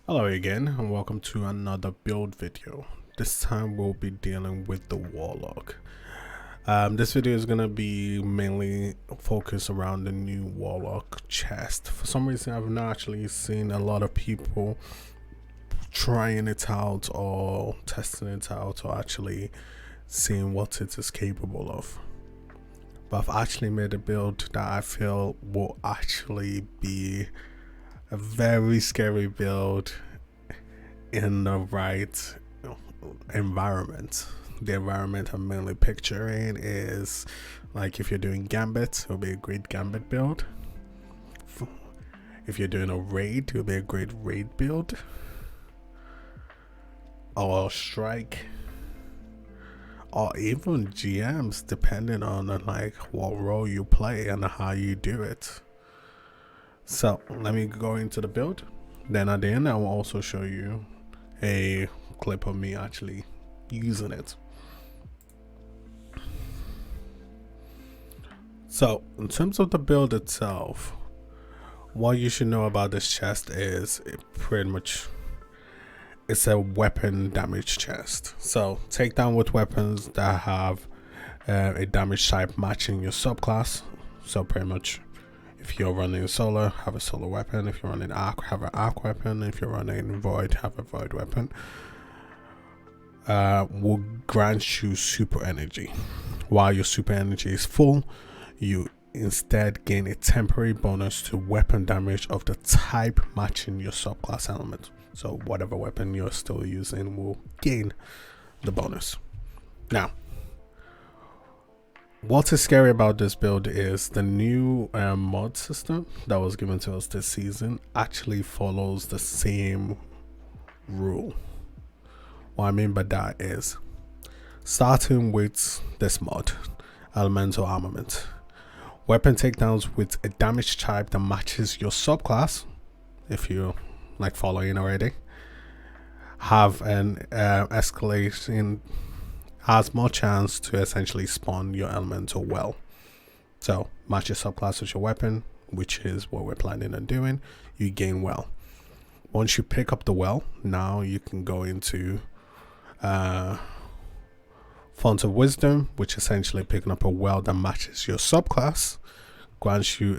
Hello again and welcome to another build video. This time we'll be dealing with the Warlock. This video is going to be mainly focused around the new Warlock chest. For some reason I've not actually seen a lot of people trying it out or testing it out or actually seeing what it is capable of. But I've actually made a build that I feel will actually be a very scary build in the right environment. The environment I'm mainly picturing is like if you're doing Gambit, it'll be a great Gambit build. If you're doing a raid, it'll be a great raid build. Or strike. Or even GMs, depending on like what role you play and how you do it. So let me go into the build. Then at the end I will also show you a clip of me actually using it. So in terms of the build itself, what you should know about this chest is it's a weapon damage chest. So take down with weapons that have a damage type matching your subclass. So pretty much if you're running solar, have a solar weapon. If you're running arc, have an arc weapon. If you're running void, have a void weapon. Will grant you super energy. While your super energy is full, you instead gain a temporary bonus to weapon damage of the type matching your subclass element. So whatever weapon you're still using will gain the bonus. Now, what is scary about this build is the new mod system that was given to us this season actually follows the same rule. What I mean by that is, starting with this mod, Elemental Armament, weapon takedowns with a damage type that matches your subclass, if you're like following already, have an escalation, has more chance to essentially spawn your elemental well. So match your subclass with your weapon, which is what we're planning on doing. You gain well. Once you pick up the well, now you can go into Font of Wisdom, which essentially picking up a well that matches your subclass, grants you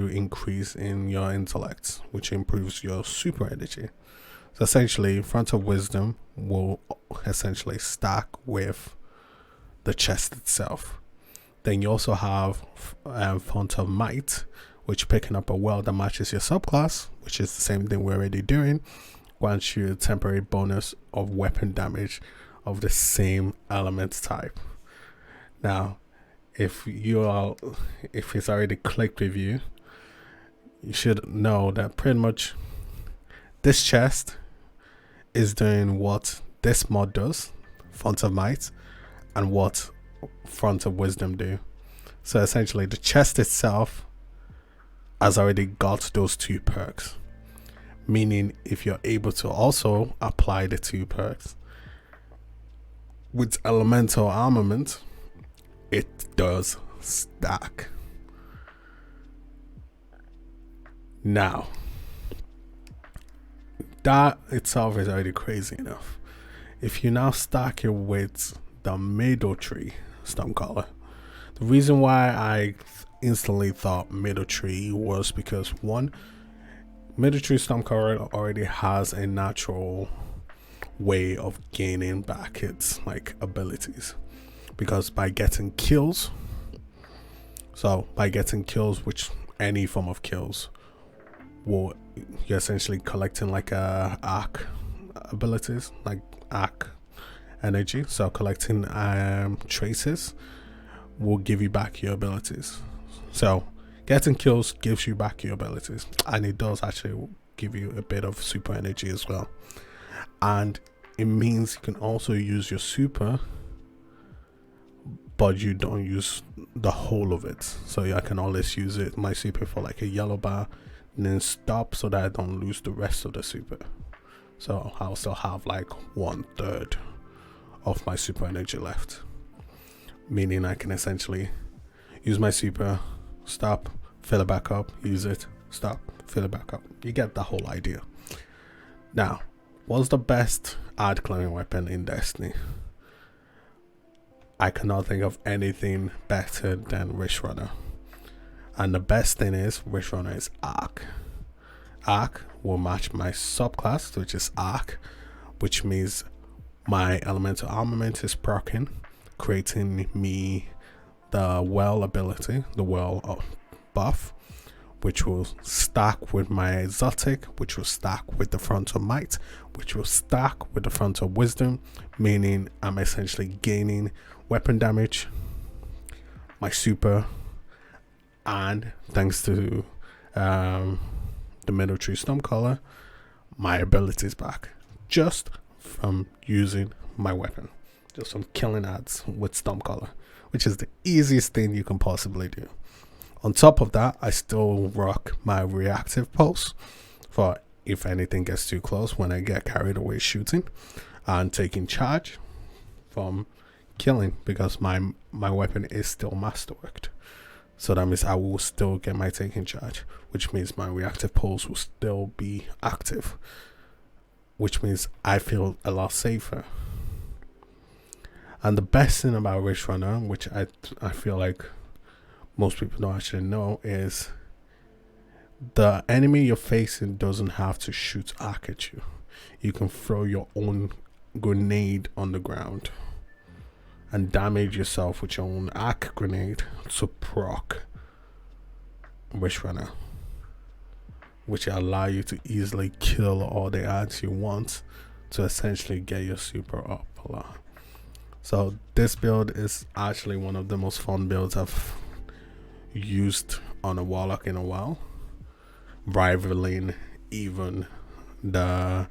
increase in your intellect, which improves your super energy. So essentially, Font of Wisdom will essentially stack with the chest itself. Then you also have Font of Might, which picking up a well that matches your subclass, which is the same thing we're already doing, grants you a temporary bonus of weapon damage of the same element type. Now, if it's already clicked with you, you should know that pretty much this chest is doing what this mod does, Font of Might, and what Font of Wisdom do. So essentially the chest itself has already got those two perks, meaning if you're able to also apply the two perks with Elemental Armament, it does stack. Now that itself is already crazy enough. If you now stack it with the Middle Tree Stonecaller, the reason why I instantly thought Middle Tree was because one, Middle Tree Stonecaller already has a natural way of gaining back its like abilities, because by getting kills, which any form of kills, you're essentially collecting like arc abilities, like arc energy. So collecting traces will give you back your abilities. So getting kills gives you back your abilities, and it does actually give you a bit of super energy as well. And it means you can also use your super, but you don't use the whole of it. So I can always use my super for like a yellow bar, and then stop so that I don't lose the rest of the super. So I'll still have like 1/3 of my super energy left, meaning I can essentially use my super, stop, fill it back up, use it, stop, fill it back up. You get the whole idea. Now, what's the best ad cloning weapon in Destiny? I cannot think of anything better than Wrist Runner. And the best thing is, Wrist Runner is Arc. Arc will match my subclass, which is Arc, which means my elemental armament is proccing, creating me the well ability, the well buff, which will stack with my exotic, which will stack with the frontal might, which will stack with the frontal wisdom, meaning I'm essentially gaining weapon damage, my super, and thanks to the military Stormcaller, my abilities back just from using my weapon, just from killing ads with Stormcaller, which is the easiest thing you can possibly do. On top of that, I still rock my reactive pulse for if anything gets too close, when I get carried away shooting, and taking charge from killing, because my weapon is still masterworked. So that means I will still get my taking charge, which means my reactive pulse will still be active, which means I feel a lot safer. And the best thing about Wrist Runner, which I feel like most people don't actually know, is the enemy you're facing doesn't have to shoot arc at you. You can throw your own grenade on the ground and damage yourself with your own arc grenade to proc Wrist Runner, which allow you to easily kill all the ads you want to essentially get your super up a lot. So this build is actually one of the most fun builds I've used on a Warlock in a while, rivaling even the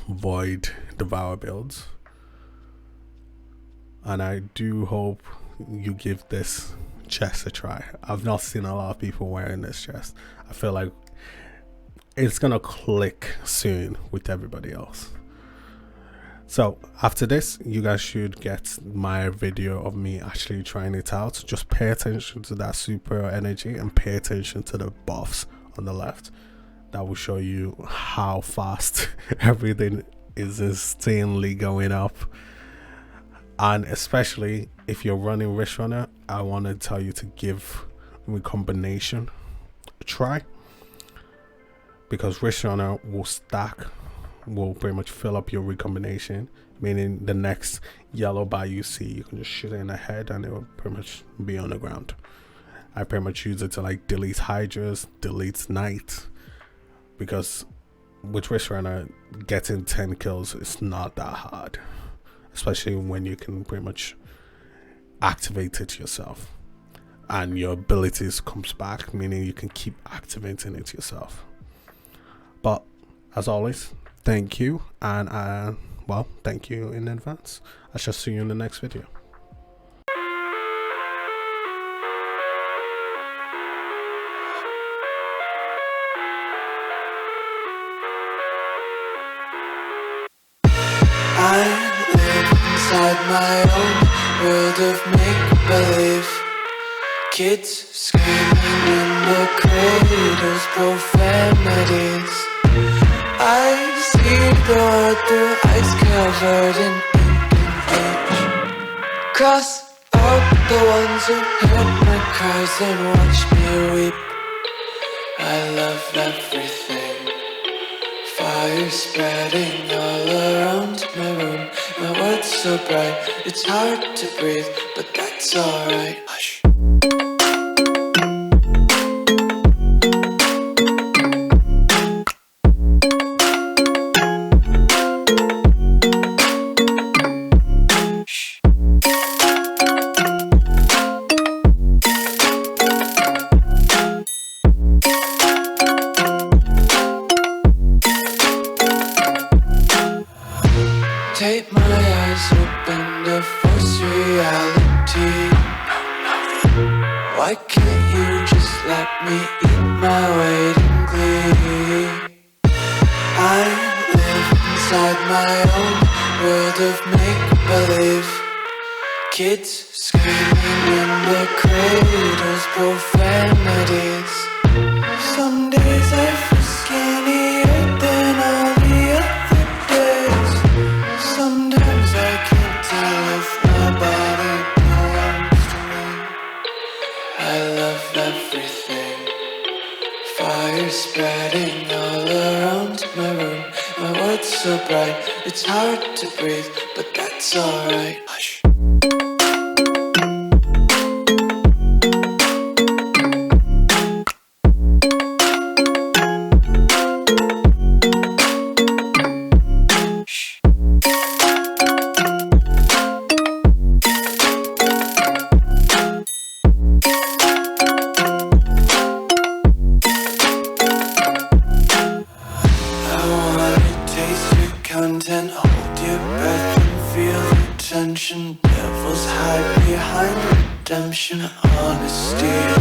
Void Devour builds. And I do hope you give this chest a try. I've not seen a lot of people wearing this chest. I feel like it's gonna click soon with everybody else. So after this, you guys should get my video of me actually trying it out. Just pay attention to that super energy and pay attention to the buffs on the left. That will show you how fast everything is insanely going up. And especially if you're running Wrist Runner, I want to tell you to give recombination a try, because Wrist Runner will pretty much fill up your recombination, meaning the next yellow bar you see, you can just shoot it in the head and it will pretty much be on the ground. I pretty much use it to like delete Hydras, delete Knight, because with Wrist Runner, getting 10 kills is not that hard, especially when you can pretty much activate it yourself and your abilities comes back, meaning you can keep activating it yourself. But as always, thank you, and well, thank you in advance. I shall see you in the next video. I live inside my own world of make-believe. Kids screaming in the cradles, profanities. I see the world through ice covered in ink and age. Cross out the ones who heard my cries and watch me weep. I love everything. Fire spreading all around my room. My world's so bright, it's hard to breathe, but that's alright. Hush. Take my eyes open to force reality. Why can't you just let me eat my weight in glee? I live inside my own world of make-believe. Kids screaming in the cradles, profanities. Someday fire spreading all around my room. My world's so bright, it's hard to breathe, but that's alright. Hush. Content, hold your breath and feel the tension. Devils hide behind redemption. Honesty